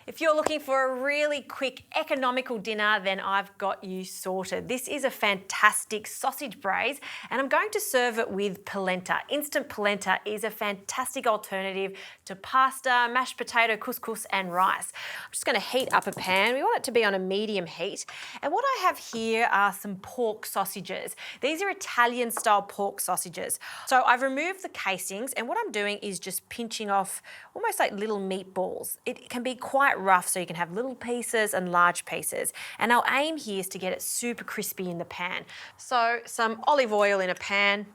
If you're looking for a really quick, economical dinner, then I've got you sorted. This is a fantastic sausage braise, and I'm going to serve it with polenta. Instant polenta is a fantastic alternative to pasta, mashed potato, couscous, and rice. I'm just going to heat up a pan. We want it to be on a medium heat. And what I have here are some pork sausages. These are Italian-style pork sausages. So I've removed the casings, and what I'm doing is just pinching off almost like little meatballs. It can be quite rough, so you can have little pieces and large pieces. And our aim here is to get it super crispy in the pan. So some olive oil in a pan.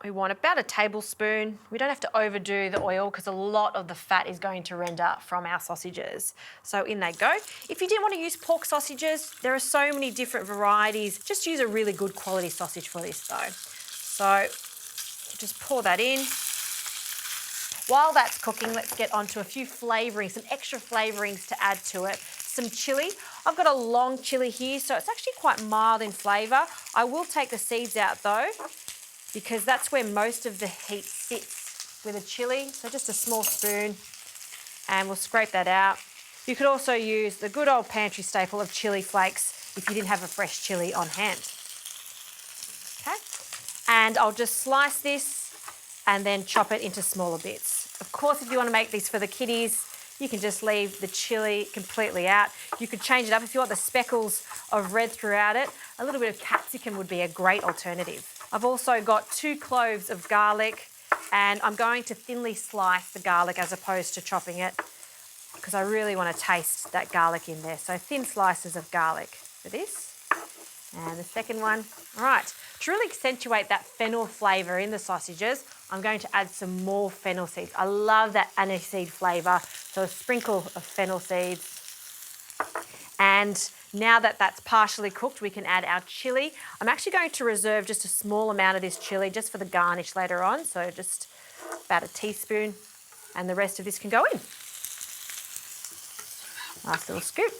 We want about a tablespoon. We don't have to overdo the oil because a lot of the fat is going to render from our sausages. So in they go. If you didn't want to use pork sausages, there are so many different varieties. Just use a really good quality sausage for this though. So just pour that in. While that's cooking, let's get onto a few flavourings, some extra flavourings to add to it. Some chilli. I've got a long chilli here, so it's actually quite mild in flavour. I will take the seeds out though, because that's where most of the heat sits with a chilli. So just a small spoon, and we'll scrape that out. You could also use the good old pantry staple of chilli flakes if you didn't have a fresh chilli on hand. Okay, and I'll just slice this and then chop it into smaller bits. Of course, if you want to make these for the kiddies, you can just leave the chilli completely out. You could change it up if you want the speckles of red throughout it. A little bit of capsicum would be a great alternative. I've also got 2 cloves of garlic, and I'm going to thinly slice the garlic as opposed to chopping it because I really want to taste that garlic in there. So thin slices of garlic for this. And the second one. All right, to really accentuate that fennel flavour in the sausages, I'm going to add some more fennel seeds. I love that aniseed flavour, so a sprinkle of fennel seeds. And now that that's partially cooked, we can add our chilli. I'm actually going to reserve just a small amount of this chilli just for the garnish later on, so just about a teaspoon, and the rest of this can go in. Nice little scoop.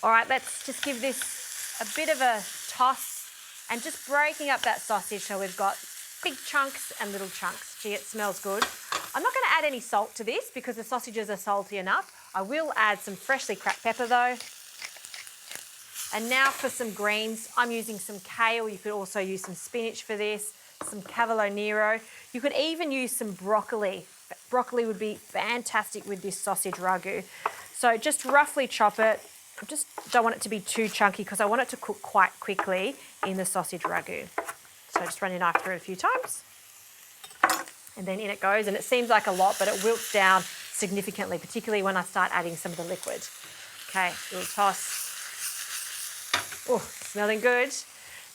All right, let's just give this a bit of a toss and just breaking up that sausage so we've got big chunks and little chunks. Gee, it smells good. I'm not going to add any salt to this because the sausages are salty enough. I will add some freshly cracked pepper though. And now for some greens, I'm using some kale. You could also use some spinach for this, some cavolo nero. You could even use some broccoli. Broccoli would be fantastic with this sausage ragu. So just roughly chop it. I just don't want it to be too chunky because I want it to cook quite quickly in the sausage ragu. So just run your knife through it a few times. And then in it goes, and it seems like a lot, but it wilts down significantly, particularly when I start adding some of the liquid. Okay, little toss. Oh, smelling good.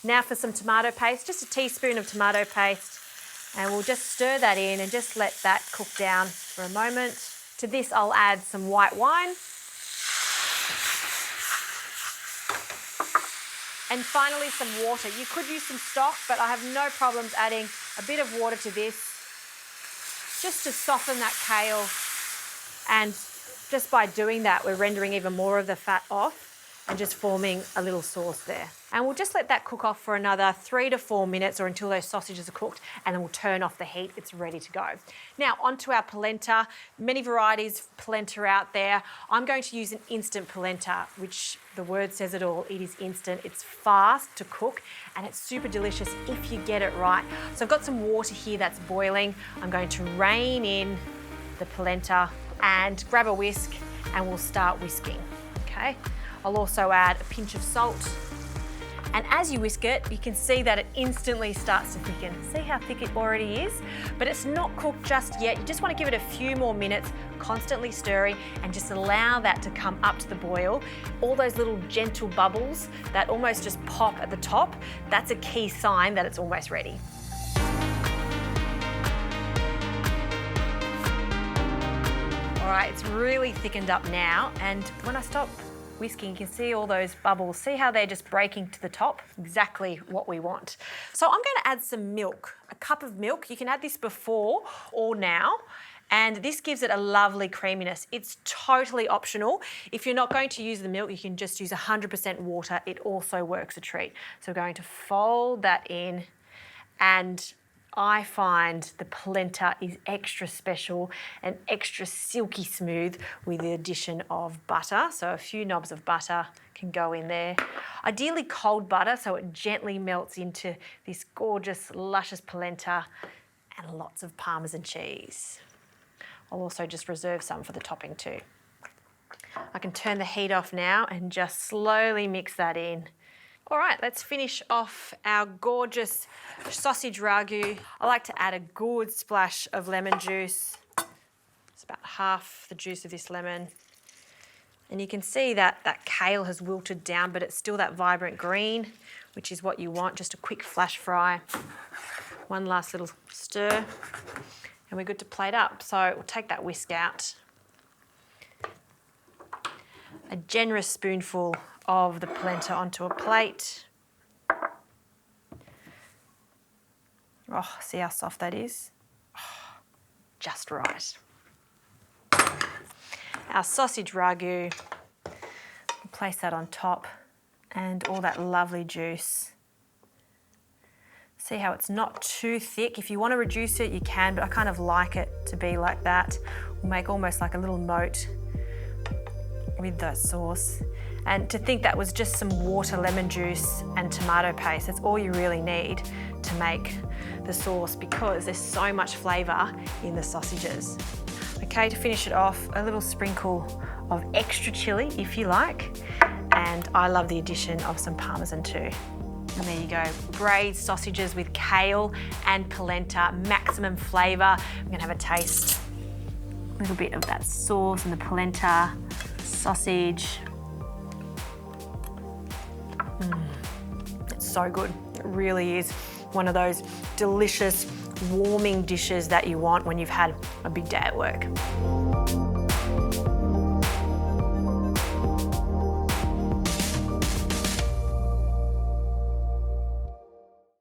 Now for some tomato paste, just a teaspoon of tomato paste, and we'll just stir that in and just let that cook down for a moment. To this, I'll add some white wine. And finally, some water. You could use some stock, but I have no problems adding a bit of water to this just to soften that kale. And just by doing that, we're rendering even more of the fat off and just forming a little sauce there. And we'll just let that cook off for another 3 to 4 minutes or until those sausages are cooked, and then we'll turn off the heat. It's ready to go. Now onto our polenta. Many varieties of polenta out there. I'm going to use an instant polenta, which the word says it all. It is instant, it's fast to cook, and it's super delicious if you get it right. So I've got some water here that's boiling. I'm going to rein in the polenta and grab a whisk, and we'll start whisking, okay? I'll also add a pinch of salt. And as you whisk it, you can see that it instantly starts to thicken. See how thick it already is? But it's not cooked just yet. You just want to give it a few more minutes, constantly stirring, and just allow that to come up to the boil. All those little gentle bubbles that almost just pop at the top, that's a key sign that it's almost ready. All right, it's really thickened up now, and when I stop whisking, you can see all those bubbles. See how they're just breaking to the top? Exactly what we want. So I'm going to add some milk, a cup of milk. You can add this before or now, and this gives it a lovely creaminess. It's totally optional. If you're not going to use the milk, you can just use 100% water. It also works a treat. So we're going to fold that in, and I find the polenta is extra special and extra silky smooth with the addition of butter. So a few knobs of butter can go in there. Ideally cold butter so it gently melts into this gorgeous, luscious polenta, and lots of parmesan cheese. I'll also just reserve some for the topping too. I can turn the heat off now and just slowly mix that in. All right, let's finish off our gorgeous sausage ragu. I like to add a good splash of lemon juice. It's about half the juice of this lemon. And you can see that that kale has wilted down, but it's still that vibrant green, which is what you want, just a quick flash fry. One last little stir, and we're good to plate up. So we'll take that whisk out. A generous spoonful of the polenta onto a plate. Oh, see how soft that is? Oh, just right. Our sausage ragu, we'll place that on top, and all that lovely juice. See how it's not too thick. If you want to reduce it, you can, but I kind of like it to be like that. We'll make almost like a little moat with that sauce. And to think that was just some water, lemon juice and tomato paste. That's all you really need to make the sauce because there's so much flavour in the sausages. Okay, to finish it off, a little sprinkle of extra chilli if you like. And I love the addition of some parmesan too. And there you go, braised sausages with kale and polenta, maximum flavour. I'm gonna have a taste. A little bit of that sauce and the polenta, sausage. It's so good. It really is one of those delicious, warming dishes that you want when you've had a big day at work.